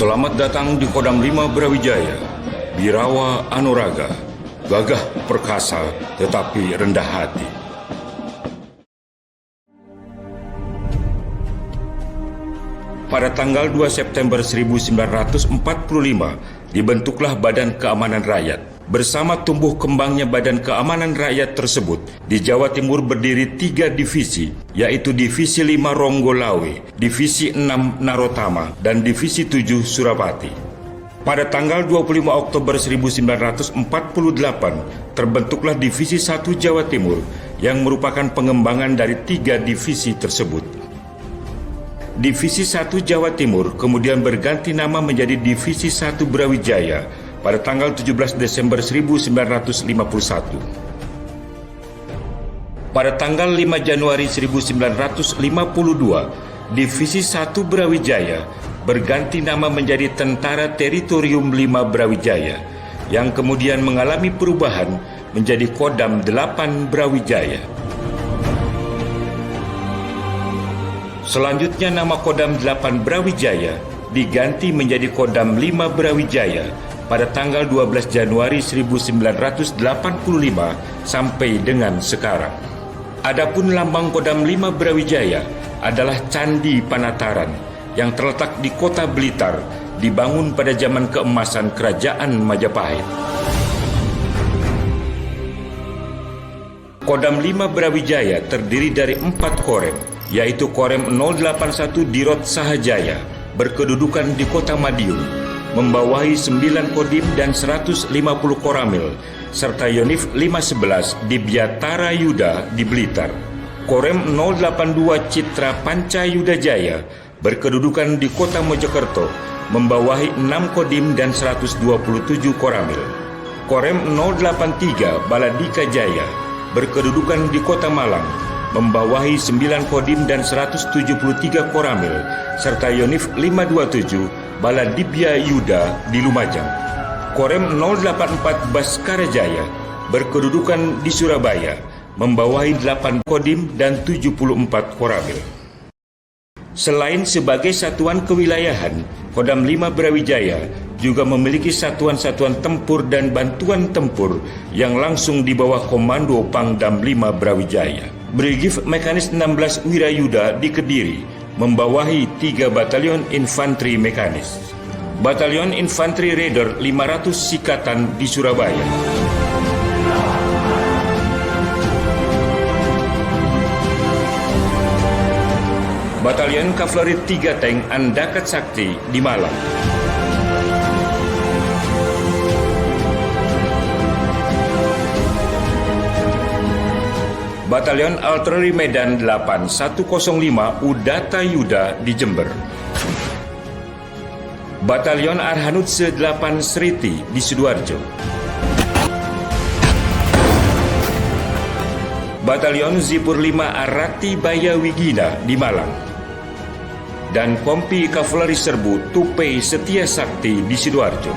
Selamat datang di Kodam 5 Brawijaya, Birawa Anuraga, gagah perkasa tetapi rendah hati. Pada tanggal 2 September 1945, dibentuklah Badan Keamanan Rakyat. Bersama tumbuh kembangnya Badan Keamanan Rakyat tersebut, di Jawa Timur berdiri 3 divisi, yaitu Divisi 5 Ronggolawe, Divisi 6 Narotama, dan Divisi 7 Surapati. Pada tanggal 25 Oktober 1948, terbentuklah Divisi 1 Jawa Timur, yang merupakan pengembangan dari 3 divisi tersebut. Divisi 1 Jawa Timur kemudian berganti nama menjadi Divisi 1 Brawijaya pada tanggal 17 Desember 1951. Pada tanggal 5 Januari 1952, Divisi 1 Brawijaya berganti nama menjadi Tentara Teritorium 5 Brawijaya, yang kemudian mengalami perubahan menjadi Kodam 8 Brawijaya. Selanjutnya nama Kodam 8 Brawijaya diganti menjadi Kodam 5 Brawijaya pada tanggal 12 Januari 1985 sampai dengan sekarang. Adapun lambang Kodam 5 Brawijaya adalah Candi Panataran yang terletak di Kota Blitar, dibangun pada zaman keemasan Kerajaan Majapahit. Kodam 5 Brawijaya terdiri dari 4 korem, yaitu Korem 081 Dirot Sahajaya, berkedudukan di Kota Madiun, membawahi 9 kodim dan 150 koramil, serta Yonif 511 di Biatara Yuda di Blitar. Korem 082 Citra Pancayuda Jaya, berkedudukan di Kota Mojokerto, membawahi 6 kodim dan 127 koramil. Korem 083 Baladika Jaya, berkedudukan di Kota Malang, membawahi 9 kodim dan 173 koramil, serta Yonif 527 Baladibya Yuda di Lumajang. Korem 084 Baskara Jaya, berkedudukan di Surabaya, membawahi 8 kodim dan 74 koramil. Selain sebagai satuan kewilayahan, Kodam 5 Brawijaya juga memiliki satuan-satuan tempur dan bantuan tempur yang langsung di bawah komando Pangdam 5 Brawijaya. Brigif Mekanis 16 Wirayuda di Kediri, membawahi 3 batalion infanteri mekanis. Batalion Infanteri Raider 500 Sikatan di Surabaya. Batalion Kavaleri 3 Tank Andakat Sakti di Malang. Batalion Artileri Medan 8105 Udata Yuda di Jember. Batalion Arhanutse 8 Sriti di Sidoarjo. Batalion Zipur 5 Arati Bayawigina di Malang. Dan Kompi Kavaleri Serbu Tupai Setia Sakti di Sidoarjo.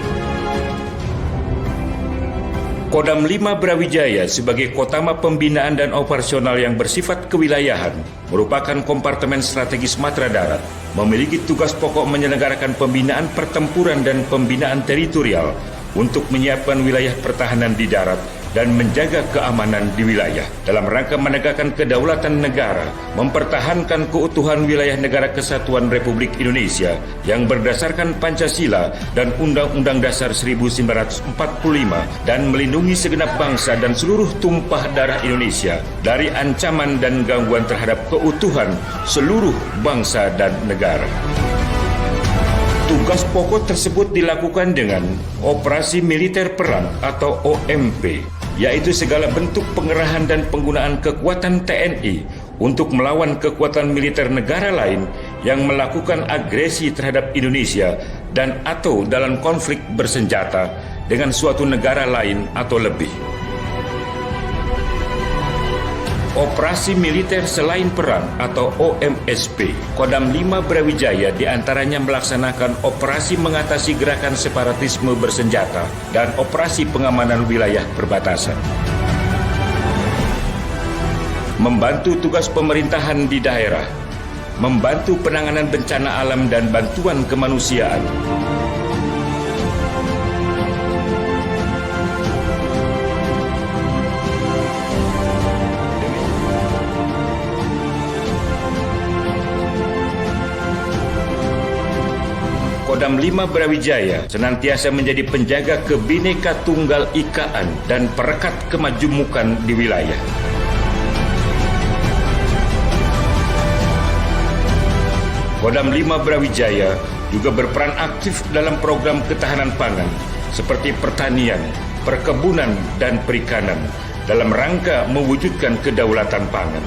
Kodam 5 Brawijaya sebagai Kotama Pembinaan dan Operasional yang bersifat kewilayahan merupakan kompartemen strategis Matra Darat, memiliki tugas pokok menyelenggarakan pembinaan pertempuran dan pembinaan teritorial untuk menyiapkan wilayah pertahanan di darat dan menjaga keamanan di wilayah dalam rangka menegakkan kedaulatan negara, mempertahankan keutuhan wilayah negara Kesatuan Republik Indonesia yang berdasarkan Pancasila dan Undang-Undang Dasar 1945 dan melindungi segenap bangsa dan seluruh tumpah darah Indonesia dari ancaman dan gangguan terhadap keutuhan seluruh bangsa dan negara. Tugas pokok tersebut dilakukan dengan Operasi Militer Perang atau OMP, yaitu segala bentuk pengerahan dan penggunaan kekuatan TNI untuk melawan kekuatan militer negara lain yang melakukan agresi terhadap Indonesia dan atau dalam konflik bersenjata dengan suatu negara lain atau lebih. Operasi Militer Selain Perang atau OMSP, Kodam 5 Brawijaya diantaranya melaksanakan operasi mengatasi gerakan separatisme bersenjata dan operasi pengamanan wilayah perbatasan. Membantu tugas pemerintahan di daerah, membantu penanganan bencana alam dan bantuan kemanusiaan. Kodam 5 Brawijaya senantiasa menjadi penjaga Kebineka Tunggal Ikaan dan perekat kemajemukan di wilayah. Kodam 5 Brawijaya juga berperan aktif dalam program ketahanan pangan seperti pertanian, perkebunan, dan perikanan dalam rangka mewujudkan kedaulatan pangan.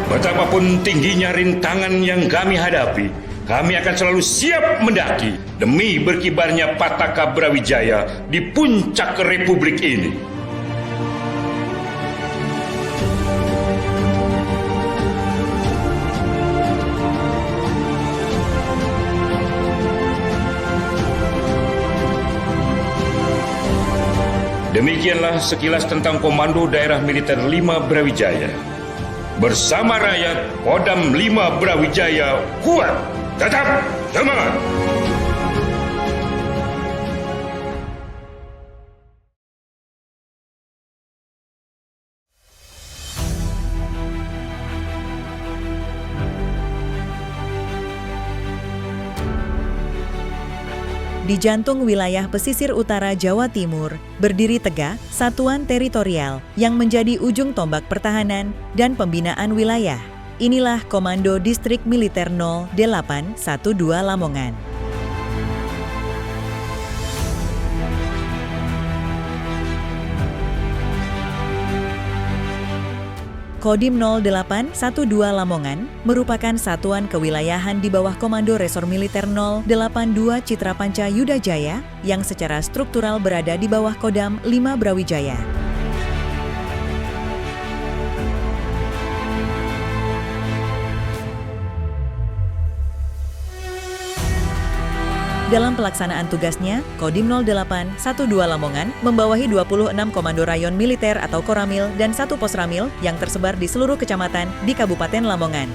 Betapapun tingginya rintangan yang kami hadapi, kami akan selalu siap mendaki demi berkibarnya Pataka Brawijaya di puncak Republik ini. Demikianlah sekilas tentang Komando Daerah Militer 5 Brawijaya. Bersama rakyat, Kodam 5 Brawijaya kuat, tetap semangat. Di jantung wilayah pesisir utara Jawa Timur, berdiri tegak Satuan Teritorial yang menjadi ujung tombak pertahanan dan pembinaan wilayah. Inilah Komando Distrik Militer 0812 Lamongan. Kodim 0812 Lamongan merupakan satuan kewilayahan di bawah Komando Resor Militer 082 Citra Panca Yuda Jaya yang secara struktural berada di bawah Kodam 5 Brawijaya. Dalam pelaksanaan tugasnya, Kodim 0812 Lamongan membawahi 26 komando rayon militer atau koramil dan 1 posramil yang tersebar di seluruh kecamatan di Kabupaten Lamongan.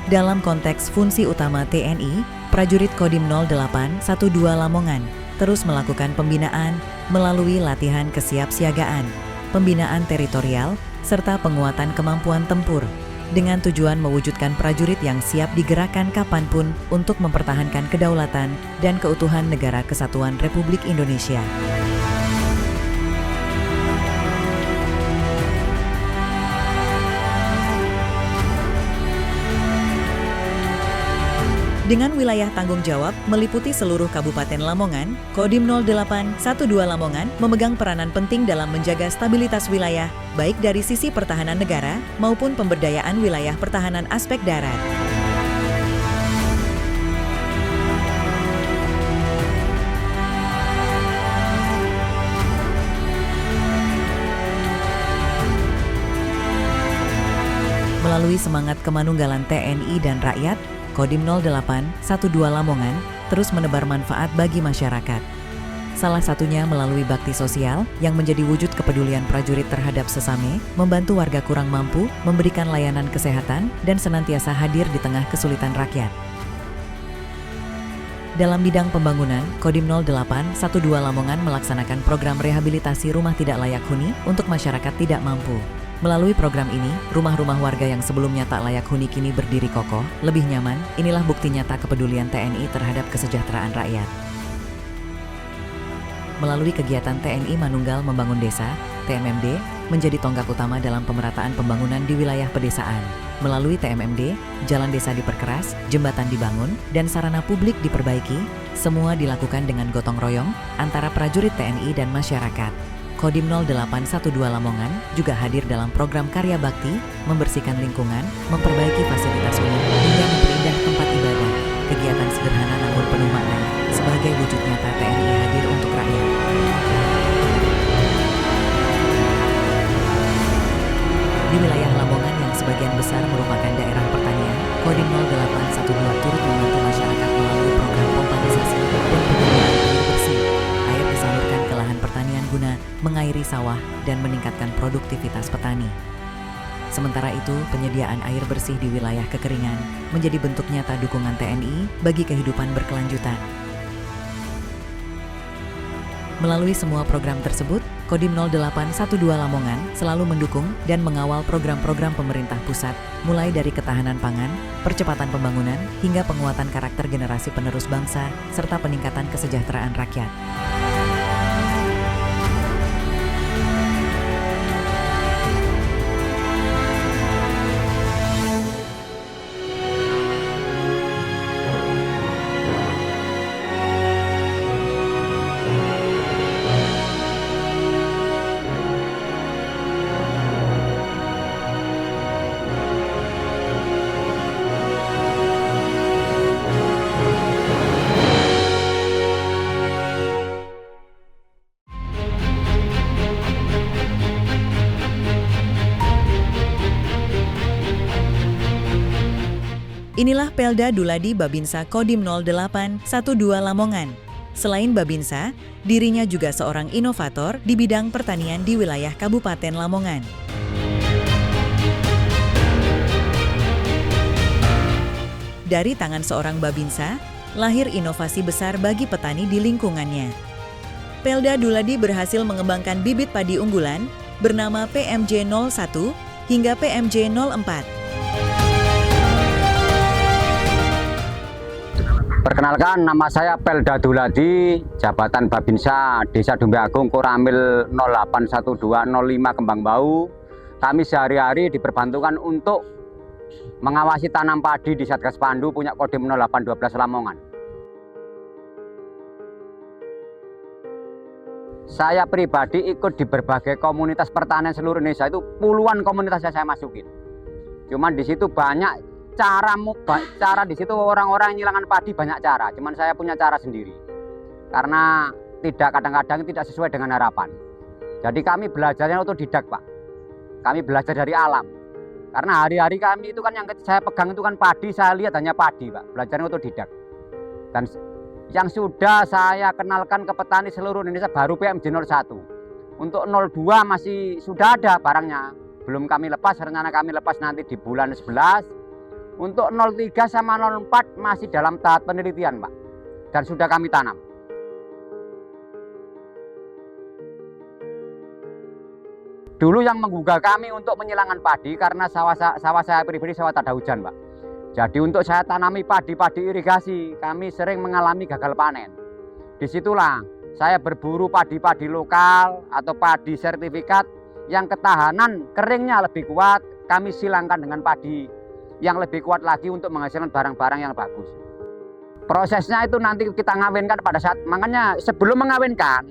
Dalam konteks fungsi utama TNI, prajurit Kodim 0812 Lamongan terus melakukan pembinaan melalui latihan kesiapsiagaan, pembinaan teritorial, serta penguatan kemampuan tempur, dengan tujuan mewujudkan prajurit yang siap digerakkan kapanpun untuk mempertahankan kedaulatan dan keutuhan Negara Kesatuan Republik Indonesia. Dengan wilayah tanggung jawab meliputi seluruh Kabupaten Lamongan, Kodim 0812 Lamongan memegang peranan penting dalam menjaga stabilitas wilayah, baik dari sisi pertahanan negara maupun pemberdayaan wilayah pertahanan aspek darat. Melalui semangat kemanunggalan TNI dan rakyat, Kodim 0812 Lamongan terus menebar manfaat bagi masyarakat. Salah satunya melalui bakti sosial yang menjadi wujud kepedulian prajurit terhadap sesame, membantu warga kurang mampu, memberikan layanan kesehatan, dan senantiasa hadir di tengah kesulitan rakyat. Dalam bidang pembangunan, Kodim 0812 Lamongan melaksanakan program rehabilitasi rumah tidak layak huni untuk masyarakat tidak mampu. Melalui program ini, rumah-rumah warga yang sebelumnya tak layak huni kini berdiri kokoh, lebih nyaman. Inilah bukti nyata kepedulian TNI terhadap kesejahteraan rakyat. Melalui kegiatan TNI Manunggal Membangun Desa, TMMD, menjadi tonggak utama dalam pemerataan pembangunan di wilayah pedesaan. Melalui TMMD, jalan desa diperkeras, jembatan dibangun, dan sarana publik diperbaiki, semua dilakukan dengan gotong royong antara prajurit TNI dan masyarakat. Kodim 0812 Lamongan juga hadir dalam program karya bakti, membersihkan lingkungan, memperbaiki fasilitas umum, hingga memperindah tempat ibadah. Kegiatan sederhana namun penuh makna, sebagai wujud nyata TNI hadir untuk rakyat. Di wilayah Lamongan yang sebagian besar merupakan daerah pertanian, Kodim 0812 turut membantu masyarakat melalui program pompanisasi dan penggunaan air bersih. Air disalurkan ke lahan pertanian guna mengairi sawah, dan meningkatkan produktivitas petani. Sementara itu, penyediaan air bersih di wilayah kekeringan menjadi bentuk nyata dukungan TNI bagi kehidupan berkelanjutan. Melalui semua program tersebut, Kodim 0812 Lamongan selalu mendukung dan mengawal program-program pemerintah pusat, mulai dari ketahanan pangan, percepatan pembangunan, hingga penguatan karakter generasi penerus bangsa, serta peningkatan kesejahteraan rakyat. Inilah Pelda Duladi Babinsa Kodim 0812 Lamongan. Selain Babinsa, dirinya juga seorang inovator di bidang pertanian di wilayah Kabupaten Lamongan. Dari tangan seorang Babinsa, lahir inovasi besar bagi petani di lingkungannya. Pelda Duladi berhasil mengembangkan bibit padi unggulan bernama PMJ 01 hingga PMJ 04. Perkenalkan, nama saya Pelda Duladi, Jabatan Babinsa, Desa Dumbe Agung, Koramil 081205 Kembang Bau. Kami sehari-hari diperbantukan untuk mengawasi tanam padi di Satgas Pandu punya Kodim 0812 Lamongan. Saya pribadi ikut di berbagai komunitas pertanian seluruh Indonesia, itu puluhan komunitas yang saya masukin. Cuman di situ banyak cara di situ orang-orang yang hilangkan padi banyak cara, cuman saya punya cara sendiri. Karena kadang-kadang tidak sesuai dengan harapan. Jadi kami belajarnya otodidak, Pak. Kami belajar dari alam. Karena hari-hari kami itu kan yang saya pegang itu kan padi, saya lihat hanya padi, Pak. Belajarnya otodidak. Dan yang sudah saya kenalkan ke petani seluruh Indonesia baru PMJ 01. Untuk 02 masih sudah ada barangnya. Belum kami lepas, rencana kami lepas nanti di bulan 11. Untuk 03 sama 04 masih dalam tahap penelitian, Pak. Dan sudah kami tanam. Dulu yang menggugah kami untuk menyilangkan padi karena sawah saya pribadi sawah tak ada hujan, Pak. Jadi untuk saya tanami padi irigasi, kami sering mengalami gagal panen. Disitulah saya berburu padi-padi lokal atau padi sertifikat yang ketahanan keringnya lebih kuat, kami silangkan dengan padi yang lebih kuat lagi untuk menghasilkan barang-barang yang bagus. Prosesnya itu nanti kita ngawinkan pada saat, makanya sebelum mengawinkan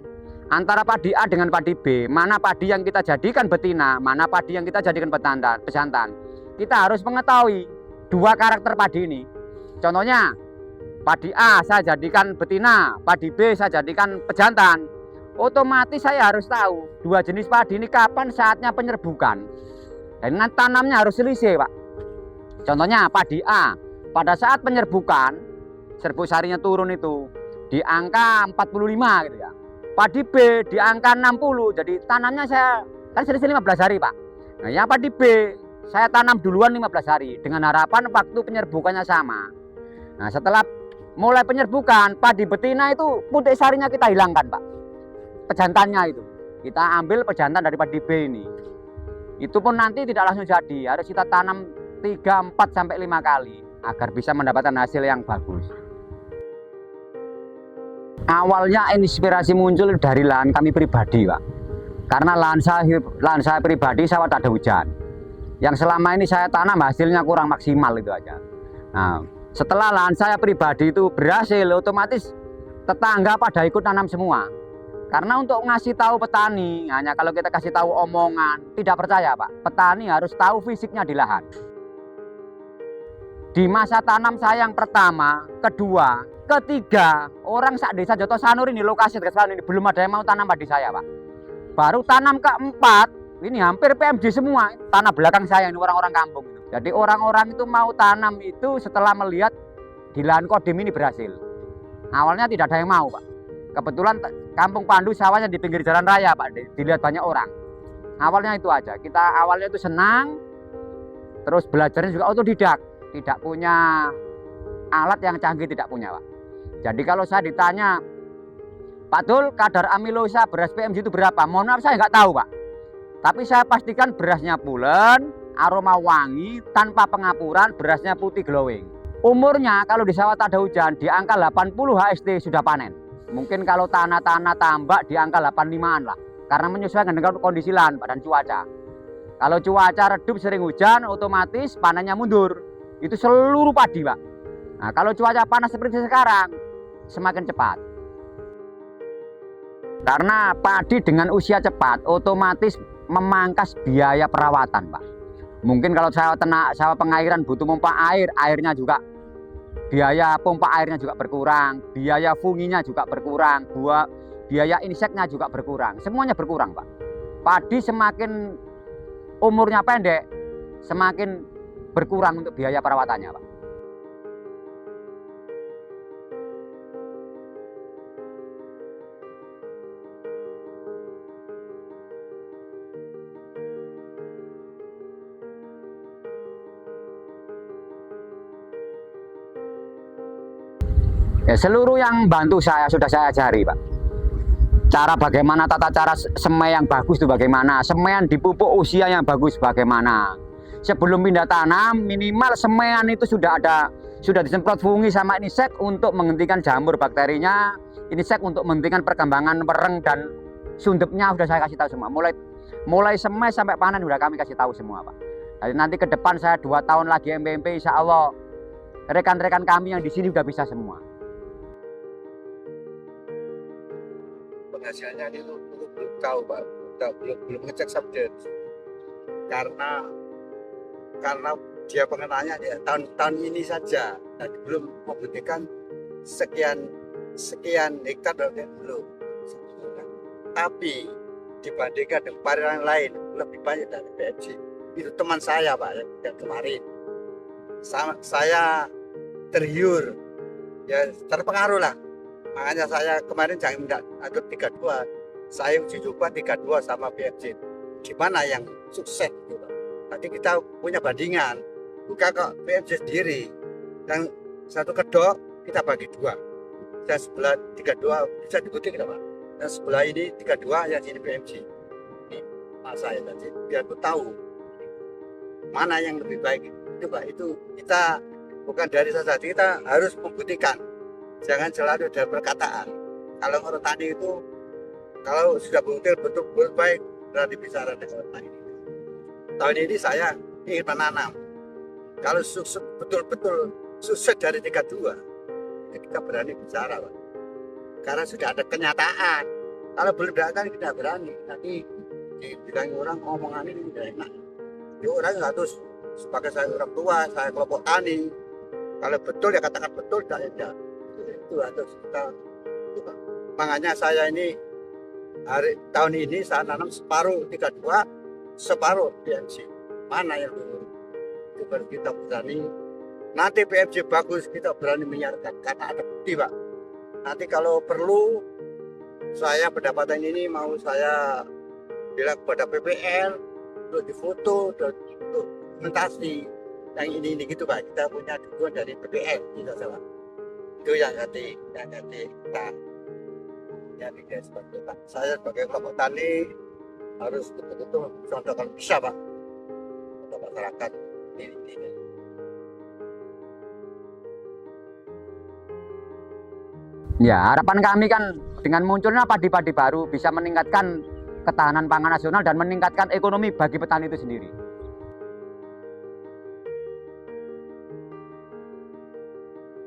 antara padi A dengan padi B, mana padi yang kita jadikan betina, mana padi yang kita jadikan pejantan. Kita harus mengetahui dua karakter padi ini. Contohnya, padi A saya jadikan betina, padi B saya jadikan pejantan. Otomatis saya harus tahu dua jenis padi ini kapan saatnya penyerbukan. Dan tanamnya harus selisih, Pak. Contohnya padi A, pada saat penyerbukan, serbuk sarinya turun itu di angka 45 gitu ya. Padi B di angka 60, jadi tanamnya saya kan selisih 15 hari, Pak. Nah, yang padi B saya tanam duluan 15 hari dengan harapan waktu penyerbukannya sama. Nah, setelah mulai penyerbukan, padi betina itu putih sarinya kita hilangkan, Pak. Pejantannya itu. Kita ambil pejantan dari padi B ini. Itu pun nanti tidak langsung jadi, harus kita tanam 3, 4, sampai 5 kali agar bisa mendapatkan hasil yang bagus. Awalnya inspirasi muncul dari lahan kami pribadi, Pak. Karena lahan saya pribadi sawah tak ada hujan. Yang selama ini saya tanam hasilnya kurang maksimal itu aja. Nah, setelah lahan saya pribadi itu berhasil, otomatis tetangga pada ikut tanam semua. Karena untuk ngasih tahu petani, hanya kalau kita kasih tahu omongan, tidak percaya, Pak. Petani harus tahu fisiknya di lahan. Di masa tanam saya yang pertama, kedua, ketiga, orang sak desa Joto Sanur ini, lokasi Satgas Pandu ini belum ada yang mau tanam padi saya, Pak. Baru tanam keempat, ini hampir PMJ semua, tanah belakang saya ini orang-orang kampung. Jadi orang-orang itu mau tanam itu setelah melihat di lahan Kodim ini berhasil. Awalnya tidak ada yang mau, Pak. Kebetulan Kampung Pandu sawahnya di pinggir jalan raya Pak, dilihat banyak orang. Awalnya itu aja, kita awalnya itu senang, terus belajarnya juga otodidak, tidak punya alat yang canggih, tidak punya Pak. Jadi kalau saya ditanya, Pak Dul, kadar amilosa beras PMG itu berapa? Mohon maaf saya nggak tahu Pak. Tapi saya pastikan berasnya pulen, aroma wangi, tanpa pengapuran, berasnya putih glowing. Umurnya kalau di sawah tak ada hujan di angka 80 HST sudah panen. Mungkin kalau tanah-tanah tambak di angka 85-an lah. Karena menyesuaikan dengan kondisi lahan dan cuaca. Kalau cuaca redup sering hujan, otomatis panennya mundur. Itu seluruh padi Pak. Nah, kalau cuaca panas seperti sekarang, semakin cepat. Karena padi dengan usia cepat, otomatis memangkas biaya perawatan Pak. Mungkin kalau sawah pengairan butuh pompa air, airnya juga biaya pompa airnya juga berkurang, biaya funginya juga berkurang, biaya inseknya juga berkurang, semuanya berkurang Pak. Padi semakin umurnya pendek, semakin berkurang untuk biaya perawatannya Pak. Ya, seluruh yang bantu saya sudah saya ajari Pak. Cara bagaimana, tata cara semai yang bagus itu bagaimana, semaian dipupuk usia yang bagus bagaimana. Sebelum pindah tanam minimal semaian itu sudah disemprot fungi sama insek untuk menghentikan jamur bakterinya, insek untuk menghentikan perkembangan pereng dan sundepnya sudah saya kasih tahu semua. Mulai semai sampai panen sudah kami kasih tahu semua Pak. Jadi nanti ke depan saya 2 tahun lagi MPMP, insya Allah rekan-rekan kami yang di sini sudah bisa semua. Penghasilannya itu belum tahu Pak, belum ngecek subjek karena dia pengenanya ya tahun ini saja dan belum membuktikan sekian hektar belum. Tapi dibandingkan dengan pariran lain lebih banyak dari PMG. Itu teman saya Pak yang kemarin saya tergiur ya, terpengaruh lah. Makanya saya kemarin jangan minta atur 32, saya uji coba 32 sama PMJ. Gimana yang sukses gitu. Nanti kita punya bandingan, bukan kok PMJ sendiri. Dan satu kedok kita bagi 2. Dan sebelah 32 bisa dibuktikan Pak. Dan sebelah ini 32 yang sini PMJ. Ini mas saya tadi biar aku tahu mana yang lebih baik. Itu Pak, itu kita bukan dari saja, kita harus membuktikan. Jangan selalu dari perkataan. Kalau orang tani itu kalau sudah betul baik berarti bicara dengan tani. Tahun ini saya ingin menanam. Kalau betul-betul sukses dari 32, kita berani bicara Pak. Karena sudah ada kenyataan. Kalau belum datang kita berani. Nanti dibilang orang omongan ini tidak enak. Jadi orang harus sebagai saya orang tua, saya kelompok tani. Kalau betul ya katakan betul, tidak ya. Itu harus kita itu, makanya saya ini tahun ini saya nanam separuh 32, separuh PMG. Mana yang dulu itu baru kita berani. Nanti PMG bagus kita berani menyiarkan karena ada bukti Pak. Nanti kalau perlu saya pendapatan ini mau saya bilang kepada PPL untuk difoto dan untuk dokumentasi yang ini gitu Pak. Kita punya dukungan dari PPL tidak salah. Itu yang nanti kita jadi seperti itu. Saya sebagai kelompok tani harus betul-betul contoh kalau bisa Pak untuk masyarakat ini. Ya, harapan kami kan dengan munculnya padi-padi baru bisa meningkatkan ketahanan pangan nasional dan meningkatkan ekonomi bagi petani itu sendiri.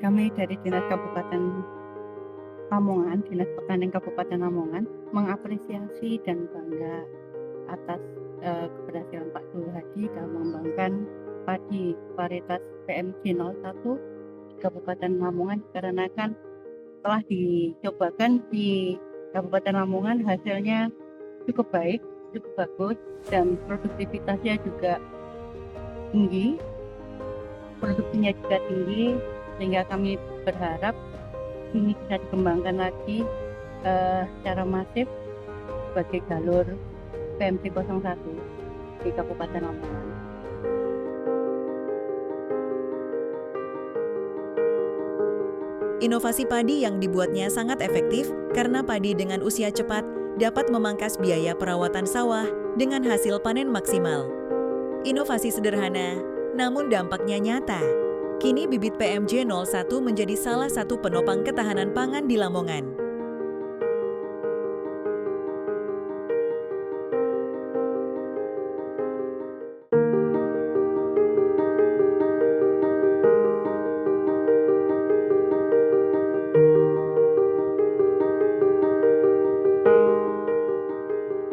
Kami dari Dinas Kabupaten Lamongan, Dinas Pertanian Kabupaten Lamongan mengapresiasi dan bangga atas keberhasilan Pak Dul Hadi dalam mengembangkan padi varietas PMG 01 di Kabupaten Lamongan, karena kan telah dicobakan di Kabupaten Lamongan, hasilnya cukup baik, cukup bagus, dan produktivitasnya juga tinggi, produksinya juga tinggi, sehingga kami berharap ini bisa dikembangkan lagi secara masif sebagai jalur PMC 01 di Kabupaten Lamongan. Inovasi padi yang dibuatnya sangat efektif karena padi dengan usia cepat dapat memangkas biaya perawatan sawah dengan hasil panen maksimal. Inovasi sederhana, namun dampaknya nyata. Kini bibit PMJ 01 menjadi salah satu penopang ketahanan pangan di Lamongan.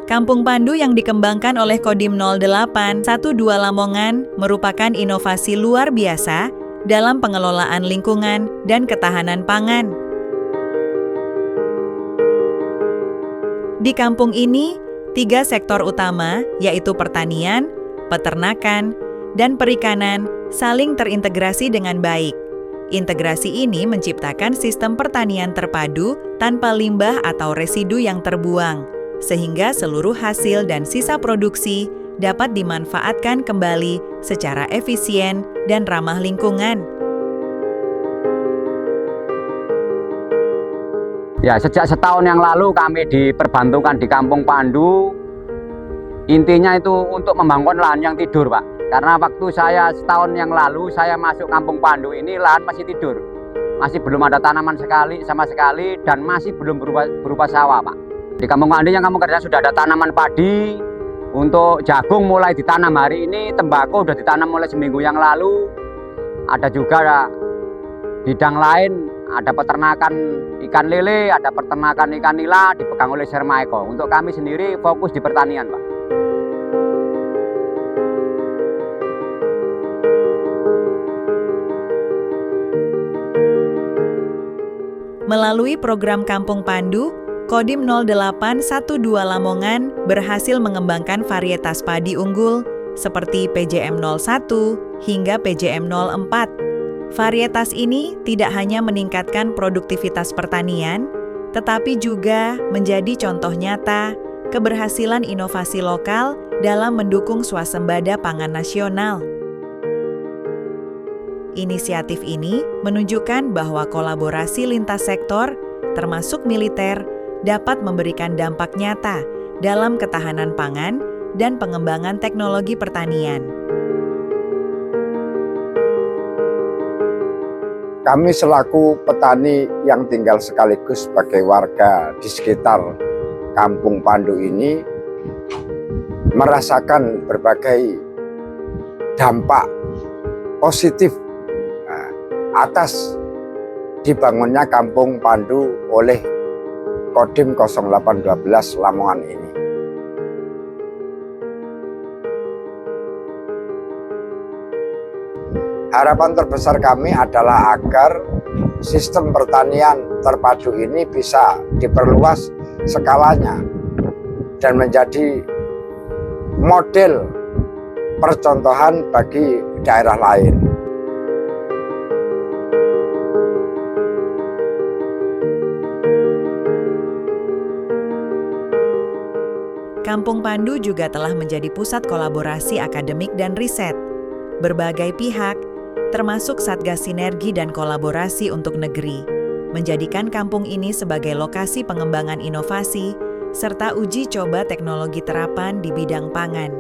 Kampung Pandu yang dikembangkan oleh Kodim 0812 Lamongan merupakan inovasi luar biasa dalam pengelolaan lingkungan dan ketahanan pangan. Di kampung ini, 3 sektor utama yaitu pertanian, peternakan, dan perikanan saling terintegrasi dengan baik. Integrasi ini menciptakan sistem pertanian terpadu tanpa limbah atau residu yang terbuang, sehingga seluruh hasil dan sisa produksi dapat dimanfaatkan kembali secara efisien dan ramah lingkungan. Ya, sejak setahun yang lalu kami diperbantukan di Kampung Pandu. Intinya itu untuk membangun lahan yang tidur, Pak. Karena waktu saya setahun yang lalu saya masuk Kampung Pandu ini lahan masih tidur. Masih belum ada tanaman sama sekali dan masih belum berupa sawah, Pak. Di Kampung Pandu yang kamu kerja sudah ada tanaman padi, untuk jagung mulai ditanam hari ini, tembakau sudah ditanam mulai seminggu yang lalu. Ada juga bidang lain, ada peternakan ikan lele, ada peternakan ikan nila dipegang oleh Sermaeko. Untuk kami sendiri fokus di pertanian, Pak. Melalui program Kampung Pandu, Kodim 0812 Lamongan berhasil mengembangkan varietas padi unggul seperti PJM 01 hingga PJM 04. Varietas ini tidak hanya meningkatkan produktivitas pertanian, tetapi juga menjadi contoh nyata keberhasilan inovasi lokal dalam mendukung swasembada pangan nasional. Inisiatif ini menunjukkan bahwa kolaborasi lintas sektor, termasuk militer, dapat memberikan dampak nyata dalam ketahanan pangan dan pengembangan teknologi pertanian. Kami selaku petani yang tinggal sekaligus sebagai warga di sekitar Kampung Pandu ini merasakan berbagai dampak positif atas dibangunnya Kampung Pandu oleh Kodim 0812 Lamongan ini. Harapan terbesar kami adalah agar sistem pertanian terpadu ini bisa diperluas skalanya dan menjadi model percontohan bagi daerah lain. Kampung Pandu juga telah menjadi pusat kolaborasi akademik dan riset. Berbagai pihak, termasuk Satgas Sinergi dan Kolaborasi untuk Negeri, menjadikan kampung ini sebagai lokasi pengembangan inovasi serta uji coba teknologi terapan di bidang pangan.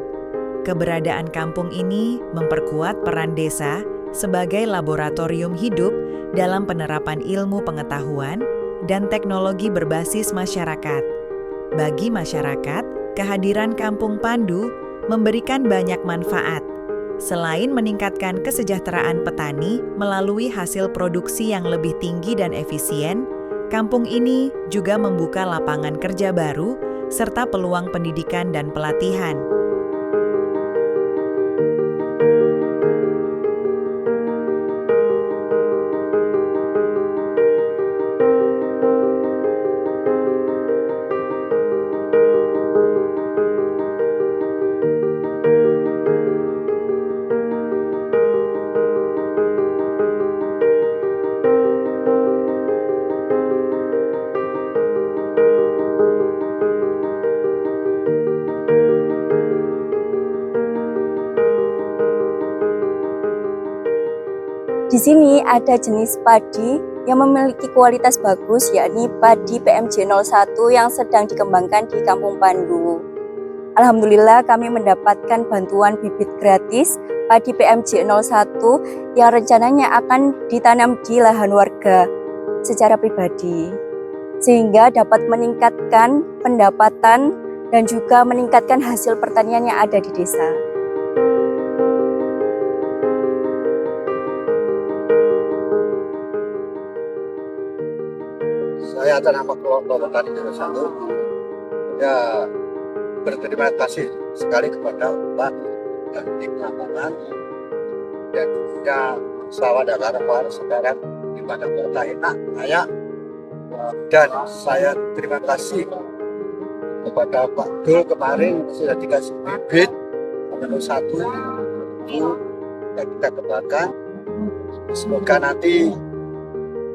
Keberadaan kampung ini memperkuat peran desa sebagai laboratorium hidup dalam penerapan ilmu pengetahuan dan teknologi berbasis masyarakat. Bagi masyarakat, kehadiran Kampung Pandu memberikan banyak manfaat. Selain meningkatkan kesejahteraan petani melalui hasil produksi yang lebih tinggi dan efisien, kampung ini juga membuka lapangan kerja baru serta peluang pendidikan dan pelatihan. Di sini ada jenis padi yang memiliki kualitas bagus, yakni padi PMJ 01 yang sedang dikembangkan di Kampung Pandu. Alhamdulillah kami mendapatkan bantuan bibit gratis padi PMJ 01 yang rencananya akan ditanam di lahan warga secara pribadi, sehingga dapat meningkatkan pendapatan dan juga meningkatkan hasil pertanian yang ada di desa. Saya atas nama kelompok Petani 01 ya berterima kasih sekali kepada Pak dan tim lapangan dan juga sawah dan harapan sekarang di mana kota enak layak, dan saya terima kasih kepada Pak Dul kemarin sudah dikasih bibit nomor 1 itu yang kita kembangkan. Semoga nanti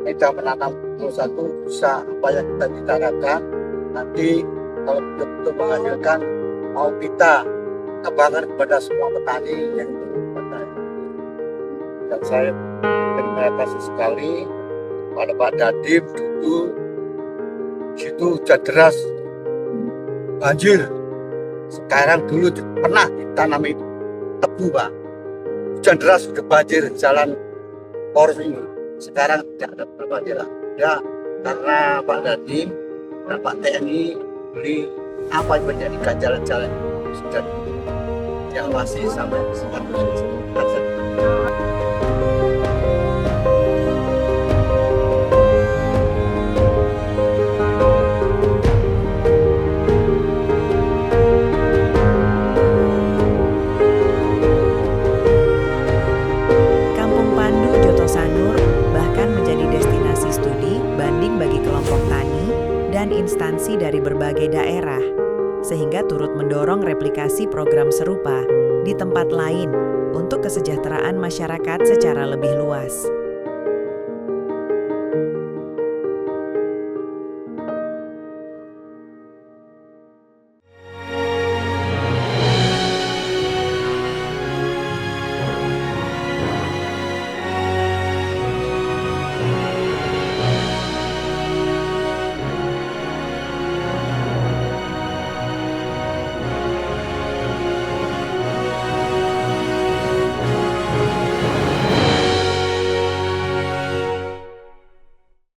kita menanam satu bisa apa yang kita bicarakan nanti kalau betul-betul menghasilkan mau kita kembangkan kepada semua petani yang berpetani. Dan saya terima kasih sekali pada Pak Dadim dulu situ hujan deras banjir, sekarang dulu pernah ditanami tebu Pak, hujan deras sudah banjir jalan poros ini, sekarang tidak ada banjir lah. Ya, karena Pak Dadim dan Pak TNI beli apa yang menjadikan jalan-jalan sudah diawasi sampai 100%. Kampung Pandu Joto Sanur bahkan menjadi destinasi studi banding bagi kelompok tani dan instansi dari berbagai daerah, sehingga turut mendorong replikasi program serupa di tempat lain untuk kesejahteraan masyarakat secara lebih luas.